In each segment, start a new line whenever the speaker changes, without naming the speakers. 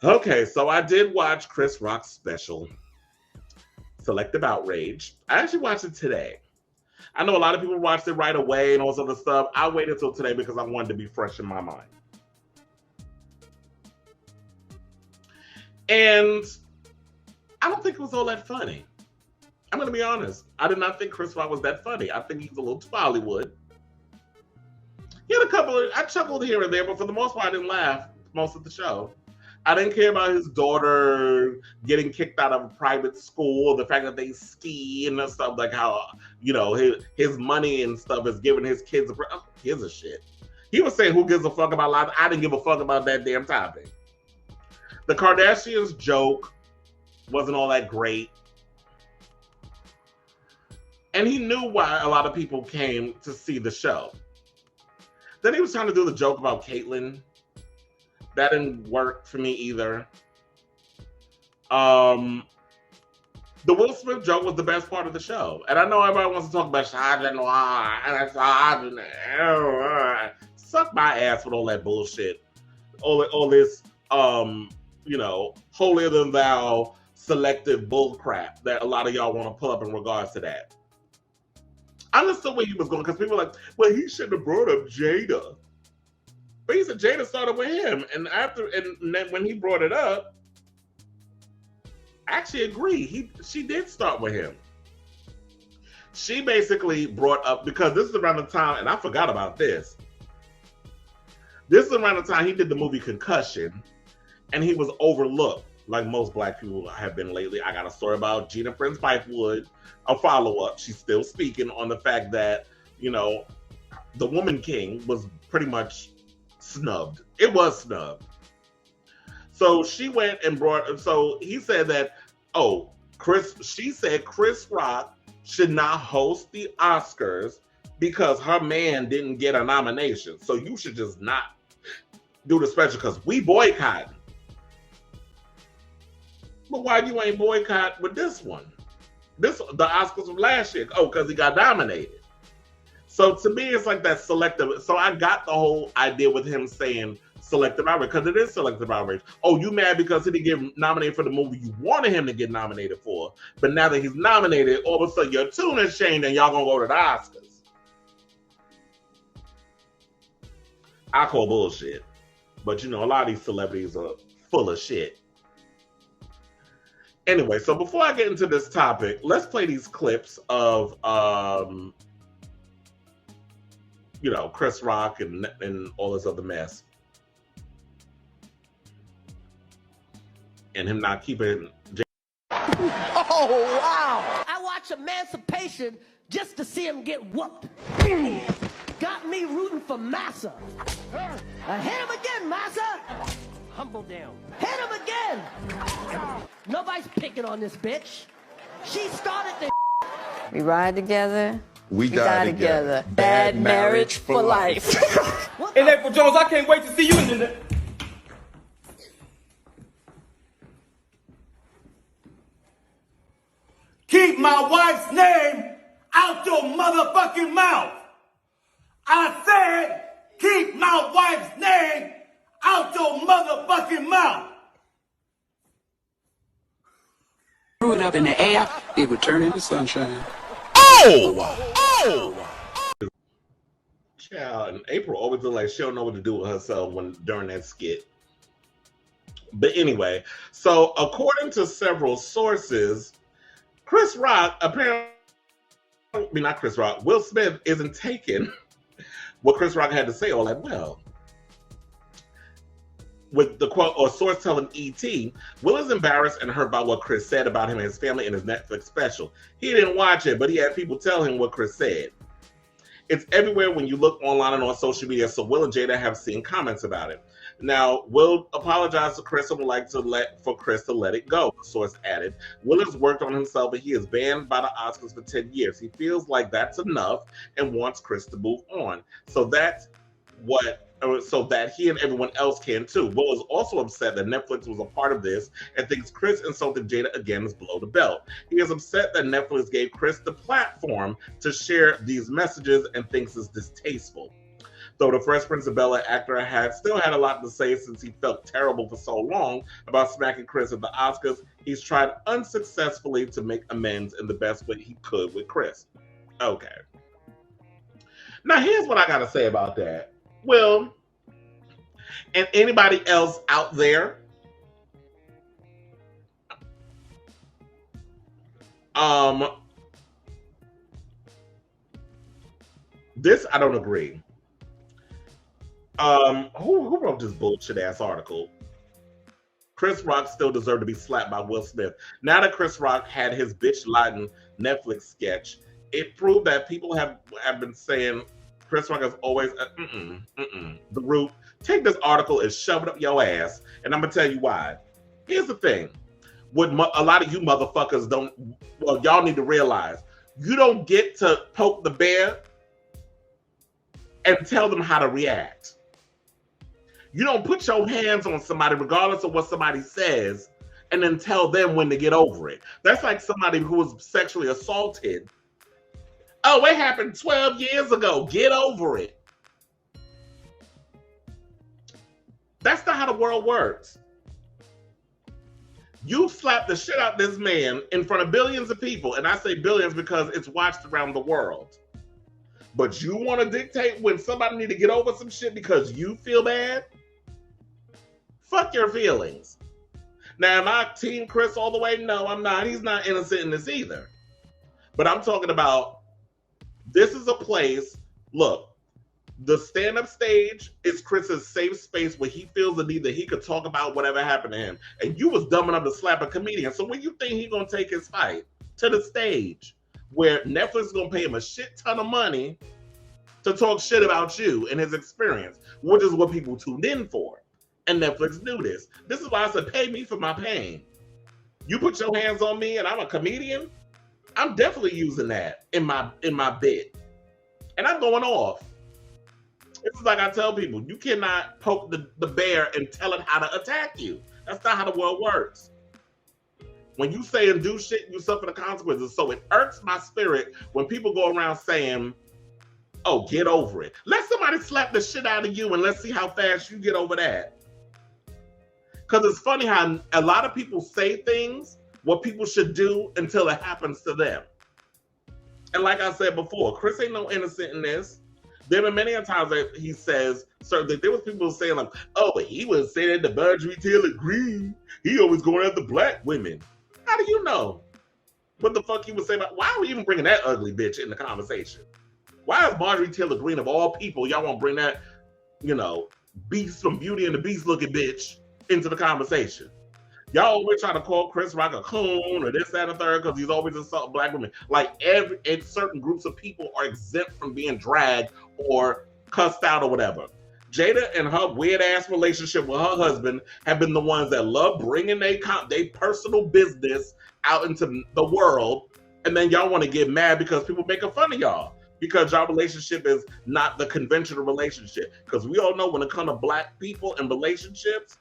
Okay, so I did watch Chris Rock's special, Selective Outrage. I actually watched it today. I know a lot of people watched it right away and all this other stuff. I waited until today because I wanted to be fresh in my mind. And I don't think it was all that funny. I'm going to be honest. I did not think Chris Rock was that funny. I think he's a little too Hollywood. He had a couple of, I chuckled here and there, but for the most part, I didn't laugh most of the show. I didn't care about his daughter getting kicked out of a private school, the fact that they ski and stuff, like how, his money and stuff is giving his kids who gives a shit. He was saying, who gives a fuck about life? I didn't give a fuck about that damn topic. The Kardashians joke wasn't all that great. And he knew why a lot of people came to see the show. Then he was trying to do the joke about Caitlyn. That didn't work for me either. The Will Smith joke was the best part of the show. And I know everybody wants to talk about Shahid Noir. Suck my ass with all that bullshit. All this, holier than thou selective bull crap that a lot of y'all want to pull up in regards to that. I understood where he was going because people were like, well, he shouldn't have brought up Jada. But he said Jada started with him. And then when he brought it up, I actually agree. She did start with him. She basically brought up, because this is around the time, and I forgot about this. This is around the time he did the movie Concussion, and he was overlooked, like most Black people have been lately. I got a story about Gina Prince Bythewood, a follow-up. She's still speaking on the fact that, the Woman King was pretty much snubbed. It was snubbed. So she went and so he said that, she said Chris Rock should not host the Oscars because her man didn't get a nomination. So you should just not do the special because we boycott. But why you ain't boycott with this one? The Oscars from last year. Oh, because he got nominated. So to me, it's like that selective. So I got the whole idea with him saying selective outrage, because it is selective outrage. Oh, you mad because he didn't get nominated for the movie you wanted him to get nominated for, but now that he's nominated, all of a sudden your tune is changed and y'all gonna go to the Oscars. I call bullshit. But a lot of these celebrities are full of shit. Anyway, so before I get into this topic, let's play these clips of Chris Rock and all this other mess. And him not keeping...
Oh, wow! I watch Emancipation just to see him get whooped. Got me rooting for Massa. Hit him again, Massa! Humble down. Hit him again! Nobody's picking on this bitch. She started the...
We ride together.
We die together.
Bad marriage for life.
And April Jones, I can't wait to see you in the... Keep my wife's name out your motherfucking mouth. I said, keep my wife's name out your motherfucking mouth.
Threw it up in the air, it would turn into sunshine.
Child, and April always look like she don't know what to do with herself during that skit. But anyway, so according to several sources, Chris Rock not Chris Rock, Will Smith isn't taking what Chris Rock had to say all that well. With the quote or source telling ET, Will is embarrassed and hurt by what Chris said about him and his family in his Netflix special. He didn't watch it, but he had people tell him what Chris said. It's everywhere when you look online and on social media, so Will and Jada have seen comments about it. Now, Will apologized to Chris and would like for Chris to let it go, the source added. Will has worked on himself, but he is banned by the Oscars for 10 years. He feels like that's enough and wants Chris to move on. So that he and everyone else can too. Will is also upset that Netflix was a part of this and thinks Chris insulted Jada again is below the belt. He is upset that Netflix gave Chris the platform to share these messages and thinks it's distasteful. Though the Fresh Prince of Bel-Air actor still had a lot to say since he felt terrible for so long about smacking Chris at the Oscars, he's tried unsuccessfully to make amends in the best way he could with Chris. Okay. Now here's what I gotta say about that. Will, and anybody else out there, this I don't agree. Who wrote this bullshit ass article? Chris Rock still deserved to be slapped by Will Smith. Now that Chris Rock had his Bitch Laden Netflix sketch, it proved that people have been saying Chris Rock is always the root. Take this article and shove it up your ass, and I'm gonna tell you why. Here's the thing: what a lot of you motherfuckers don't, well, y'all need to realize, you don't get to poke the bear and tell them how to react. You don't put your hands on somebody regardless of what somebody says and then tell them when to get over it. That's like somebody who was sexually assaulted. Oh, it happened 12 years ago. Get over it. That's not how the world works. You slapped the shit out this man in front of billions of people, and I say billions because it's watched around the world. But you want to dictate when somebody need to get over some shit because you feel bad? Fuck your feelings. Now, am I Team Chris all the way? No, I'm not. He's not innocent in this either. But I'm talking about, this is a place, look, the stand-up stage is Chris's safe space where he feels the need that he could talk about whatever happened to him. And you was dumb enough to slap a comedian. So when you think he gonna take his fight to the stage where Netflix is gonna pay him a shit ton of money to talk shit about you and his experience, which is what people tuned in for. And Netflix knew this. This is why I said, pay me for my pain. You put your hands on me and I'm a comedian, I'm definitely using that in my bit. And I'm going off. It's like I tell people, you cannot poke the bear and tell it how to attack you. That's not how the world works. When you say and do shit, you suffer the consequences. So it irks my spirit when people go around saying, oh, get over it. Let somebody slap the shit out of you and let's see how fast you get over that. Because it's funny how a lot of people say things, what people should do until it happens to them. And like I said before, Chris ain't no innocent in this. There been many times that he says certain things. There was people saying like, oh, but he was saying that Marjorie Taylor Greene, he always going after black women. How do you know what the fuck he was saying about? Why are we even bringing that ugly bitch in the conversation? Why is Marjorie Taylor Greene, of all people, y'all want to bring that, Beast from Beauty and the Beast looking bitch into the conversation? Y'all always try to call Chris Rock a coon or this, that, and the third because he's always insulting black women. Like certain groups of people are exempt from being dragged or cussed out or whatever. Jada and her weird ass relationship with her husband have been the ones that love bringing their personal business out into the world, and then y'all want to get mad because people making fun of y'all because y'all relationship is not the conventional relationship. Because we all know when it comes to black people and relationships,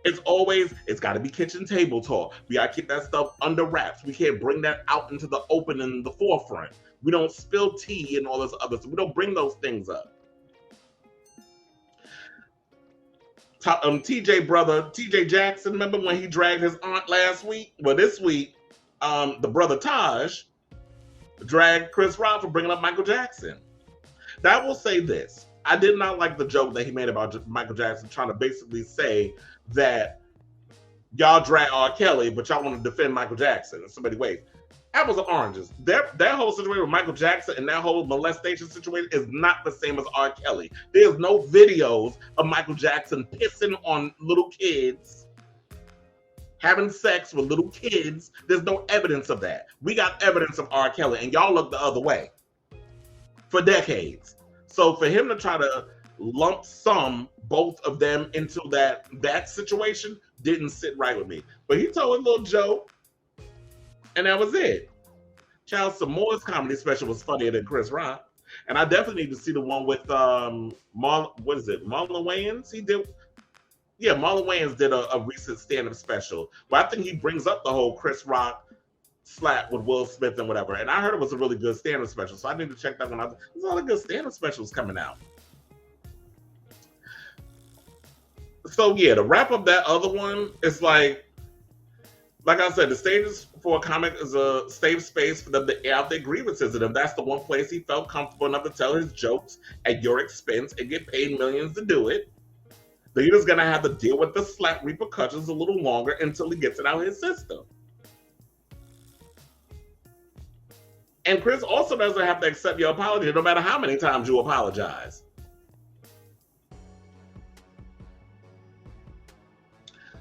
it's got to be kitchen table talk. We got to keep that stuff under wraps. We can't bring that out into the open and the forefront. We don't spill tea and all this other stuff. We don't bring those things up. TJ Jackson, remember when he dragged his aunt last week? Well, this week, the brother Taj dragged Chris Rock for bringing up Michael Jackson. Now, I will say this. I did not like the joke that he made about Michael Jackson trying to basically say that y'all drag R. Kelly, but y'all want to defend Michael Jackson in so many ways. Apples and oranges. That whole situation with Michael Jackson and that whole molestation situation is not the same as R. Kelly. There's no videos of Michael Jackson pissing on little kids, having sex with little kids. There's no evidence of that. We got evidence of R. Kelly, and y'all look the other way for decades. So for him to try to lump sum both of them into that situation didn't sit right with me. But he told a little joke, and that was it. Child Samoa's comedy special was funnier than Chris Rock. And I definitely need to see the one with Marlon Wayans? Marlon Wayans did a recent stand-up special. But I think he brings up the whole Chris Rock slap with Will Smith and whatever. And I heard it was a really good stand-up special. So I need to check that one out. There's a lot of good stand-up specials coming out. So yeah, to wrap up that other one, it's like I said, the stages for a comic is a safe space for them to air out their grievances, and if that's the one place he felt comfortable enough to tell his jokes at your expense and get paid millions to do it, then he's gonna have to deal with the slap repercussions a little longer until he gets it out of his system. And Chris also doesn't have to accept your apology no matter how many times you apologize.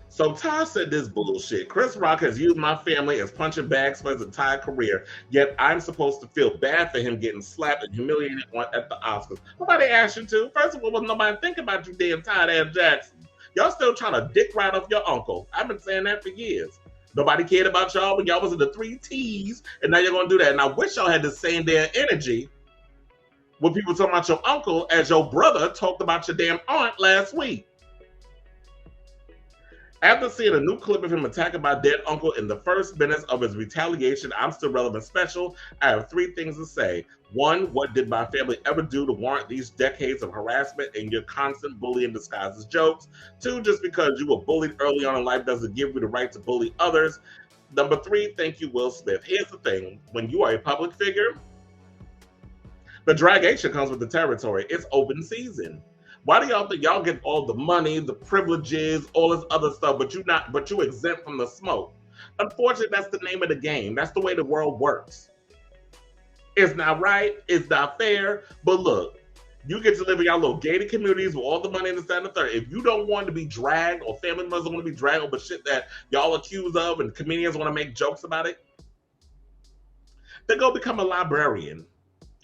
So Ty said this bullshit. Chris Rock has used my family as punching bags for his entire career, yet I'm supposed to feel bad for him getting slapped and humiliated at the Oscars. Nobody asked you to. First of all, was nobody thinking about you, damn tired ass Jackson. Y'all still trying to dick right off your uncle. I've been saying that for years. Nobody cared about y'all when y'all was in the 3 T's, and now you're gonna do that. And I wish y'all had the same damn energy when people talking about your uncle as your brother talked about your damn aunt last week. After seeing a new clip of him attacking my dead uncle in the first minutes of his retaliation, I'm Still Relevant special, I have 3 things to say. 1, what did my family ever do to warrant these decades of harassment and your constant bullying disguised as jokes? 2, just because you were bullied early on in life doesn't give you the right to bully others. Number 3, thank you, Will Smith. Here's the thing, when you are a public figure, the dragation comes with the territory. It's open season. Why do y'all think y'all get all the money, the privileges, all this other stuff, but you exempt from the smoke? Unfortunately, that's the name of the game. That's the way the world works. It's not right, it's not fair, but look, you get to live in your little gated communities with all the money in the stand and third. If you don't want to be dragged, or family members don't want to be dragged over shit that y'all accused of and comedians want to make jokes about it, then go become a librarian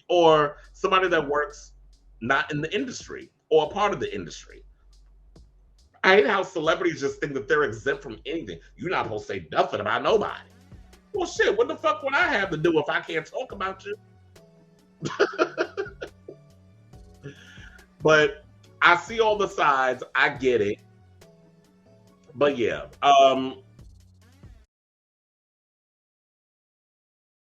or somebody that works not in the industry or a part of the industry. I hate how celebrities just think that they're exempt from anything. You're not supposed to say nothing about nobody. Well, shit, what the fuck would I have to do if I can't talk about you? But I see all the sides. I get it. But yeah,